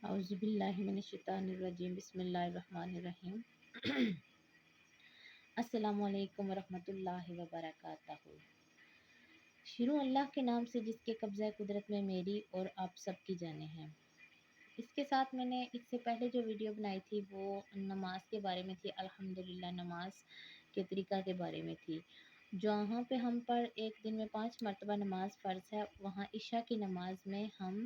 اعوذ باللہ من الشیطان الرجیم بسم اللہ الرحمن الرحیم السلام علیکم ورحمۃ اللہ وبرکاتہ۔ شروع اللہ کے نام سے جس کے قبضہ قدرت میں میری اور آپ سب کی جانیں ہیں۔ اس کے ساتھ میں نے اس سے پہلے جو ویڈیو بنائی تھی وہ نماز کے بارے میں تھی، الحمدللہ نماز کے طریقہ کے بارے میں تھی۔ جہاں پہ ہم پر ایک دن میں 5 مرتبہ نماز فرض ہے، وہاں عشاء کی نماز میں ہم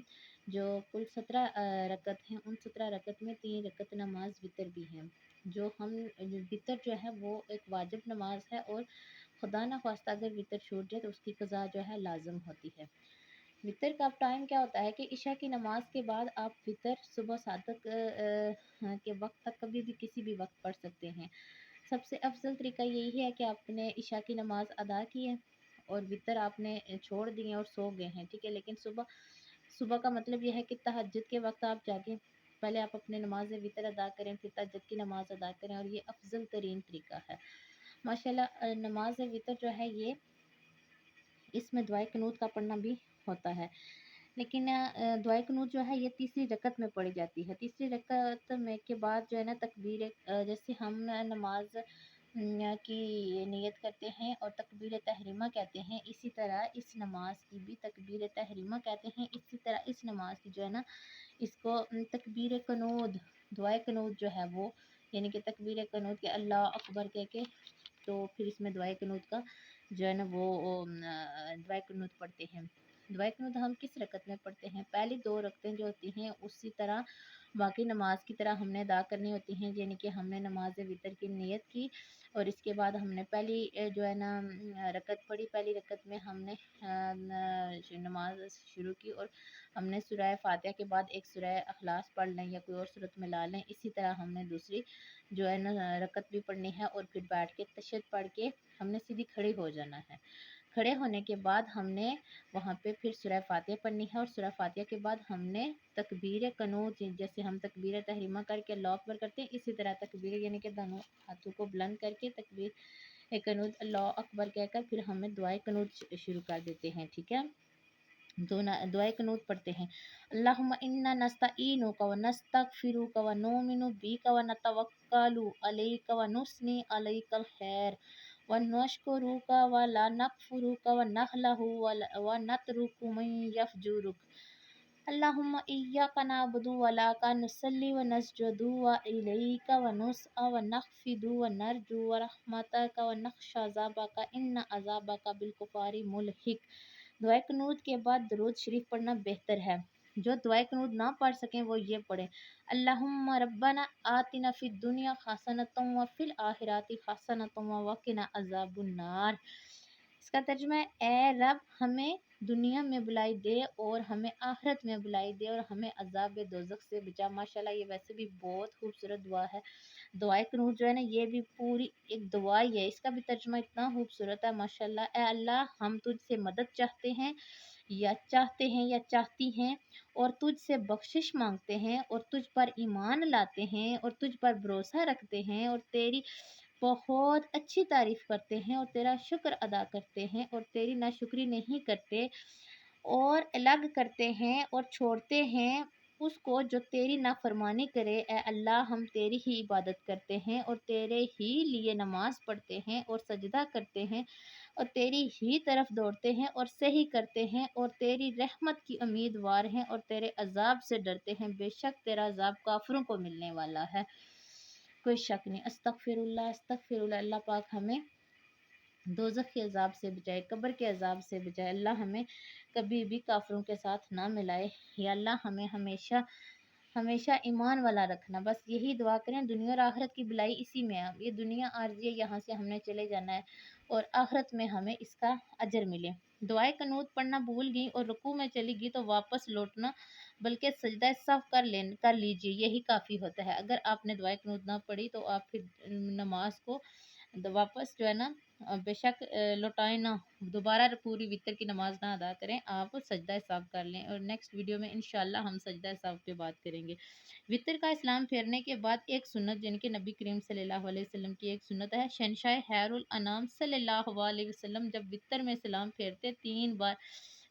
جو کل 17 رکعت ہیں، ان 17 رکعت میں 3 رکعت نماز وتر بھی ہیں۔ جو ہم وتر جو ہے وہ ایک واجب نماز ہے، اور خدا نہ خواستہ اگر وتر چھوٹ جائے تو اس کی قضا جو ہے لازم ہوتی ہے۔ وتر کا ٹائم کیا ہوتا ہے کہ عشاء کی نماز کے بعد آپ وتر صبح صادق کے وقت تک کبھی بھی کسی بھی وقت پڑھ سکتے ہیں۔ سب سے افضل طریقہ یہی ہے کہ آپ نے عشاء کی نماز ادا کی ہے اور وتر آپ نے چھوڑ دیے اور سو گئے ہیں، ٹھیک ہے، لیکن صبح کا مطلب یہ ہے کہ تہجد کے وقت آپ جاگیں، پہلے آپ اپنے نماز وتر ادا کریں، پھر تہجد کی نماز ادا کریں، اور یہ افضل ترین طریقہ ہے ماشاءاللہ۔ نماز وتر جو ہے یہ اس میں دعائے قنوت کا پڑھنا بھی ہوتا ہے، لیکن دعائے قنوت جو ہے یہ تیسری رکعت میں پڑھی جاتی ہے۔ تیسری رکعت میں کے بعد جو ہے نا تکبیر، جیسے ہم نماز کی نیت کرتے ہیں اور تکبیر تحریمہ کہتے ہیں، اسی طرح اس نماز کی بھی تکبیر تحریمہ کہتے ہیں۔ اسی طرح اس نماز کی جو ہے نا اس کو تکبیر قنوت، دعائے قنوت جو ہے وہ، یعنی کہ تکبیر قنوت کے اللہ اکبر کہہ کے تو پھر اس میں دعائے قنوت کا جو ہے نا وہ دعائے قنوت پڑھتے ہیں۔ دعائے قنوت ہم کس رکعت میں پڑھتے ہیں؟ پہلی 2 رکعتیں جو ہوتی ہیں اسی طرح باقی نماز کی طرح ہم نے ادا کرنی ہوتی ہیں، یعنی کہ ہم نے نماز وتر کی نیت کی اور اس کے بعد ہم نے پہلی جو ہے نا رکعت پڑھی، پہلی رکعت میں ہم نے نماز شروع کی اور ہم نے سورہ فاتحہ کے بعد ایک سورہ اخلاص پڑھ لیں یا کوئی اور سورت ملا لیں۔ اسی طرح ہم نے دوسری جو ہے نا رکعت بھی پڑھنی ہے اور پھر بیٹھ کے تشہد پڑھ کے ہم نے سیدھی کھڑی ہو جانا ہے۔ کھڑے ہونے کے بعد ہم نے وہاں پہ پھر سورہ فاتحہ پڑھنی ہے، اور سورہ فاتحہ کے بعد ہم نے تکبیر قنوت، جیسے ہم تکبیر تحریمہ کر کے اللہ اکبر کرتے ہیں، اسی طرح تکبیر یعنی کہ دونوں ہاتھوں کو بلند کر کے تکبیر قنوت اللہ اکبر کہہ کر پھر ہمیں دعائے قنوت شروع کر دیتے ہیں، ٹھیک ہے۔ دعائے قنوت پڑھتے ہیں۔ اللہم انا نستعینک و نستغفرک و نؤمن بک و نتوکل علیک و نثنی علیک الخیر و نشکرک و لا نکفرک و نخلع و نترک من یفجرک۔ اللہم ایاک نعبد و لک نصلی و نسجد و الیک و نسعی و نخفض و نرجو رحمتک و نخشی عذابک ان عذابک بالکفار ملحق۔ دعائے قنوت کے بعد درود شریف پڑھنا بہتر ہے۔ جو دعائے قنوت نہ پڑھ سکیں وہ یہ پڑھیں: اللہم ربنا آتنا فی الدنیا حسنۃ و فی الآخرۃ حسنۃ وقنا عذاب النار۔ اس کا ترجمہ ہے: اے رب ہمیں دنیا میں بلائی دے اور ہمیں آخرت میں بلائی دے اور ہمیں عذاب دوزخ سے بچا۔ ماشاءاللہ یہ ویسے بھی بہت خوبصورت دعا ہے۔ دعائے قنوت جو ہے نا یہ بھی پوری ایک دعا ہی ہے، اس کا بھی ترجمہ اتنا خوبصورت ہے ماشاءاللہ۔ اے اللہ ہم تجھ سے مدد چاہتے ہیں یا چاہتی ہیں، اور تجھ سے بخشش مانگتے ہیں اور تجھ پر ایمان لاتے ہیں اور تجھ پر بھروسہ رکھتے ہیں اور تیری بہت اچھی تعریف کرتے ہیں اور تیرا شکر ادا کرتے ہیں اور تیری ناشکری نہیں کرتے اور الگ کرتے ہیں اور چھوڑتے ہیں اس کو جو تیری نافرمانی کرے۔ اے اللہ ہم تیری ہی عبادت کرتے ہیں اور تیرے ہی لیے نماز پڑھتے ہیں اور سجدہ کرتے ہیں اور تیری ہی طرف دوڑتے ہیں اور سحی کرتے ہیں اور تیری رحمت کی امیدوار ہیں اور تیرے عذاب سے ڈرتے ہیں۔ بے شک تیرا عذاب کافروں کو ملنے والا ہے، کوئی شک نہیں۔ استغفر اللہ، اللہ پاک ہمیں دوزخ کے عذاب سے بچائے، قبر کے عذاب سے بچائے، اللہ ہمیں کبھی بھی کافروں کے ساتھ نہ ملائے، یا اللہ ہمیں ہمیشہ ایمان والا رکھنا۔ بس یہی دعا کریں، دنیا اور آخرت کی بلائی اسی میں ہے۔ یہ دنیا عارضی ہے، یہاں سے ہم نے چلے جانا ہے اور آخرت میں ہمیں اس کا اجر ملے۔ دعائے قنوت پڑھنا بھول گئی اور رکوع میں چلی گئی تو واپس لوٹنا بلکہ سجدہ سہو کر لیجیے، یہی کافی ہوتا ہے۔ اگر آپ نے دعائے قنوت نہ پڑھی تو آپ پھر نماز کو واپس جو ہے نا بے شک لوٹائیں نہ، دوبارہ پوری وتر کی نماز نہ ادا کریں، آپ سجدہ سہو کر لیں۔ اور نیکسٹ ویڈیو میں انشاءاللہ ہم سجدہ سہو پہ بات کریں گے۔ وتر کا اسلام پھیرنے کے بعد ایک سنت، یعنی کہ نبی کریم صلی اللہ علیہ وسلم کی ایک سنت ہے، شہنشاہ خیر الانام صلی اللہ علیہ وسلم جب وتر میں سلام پھیرتے 3 بار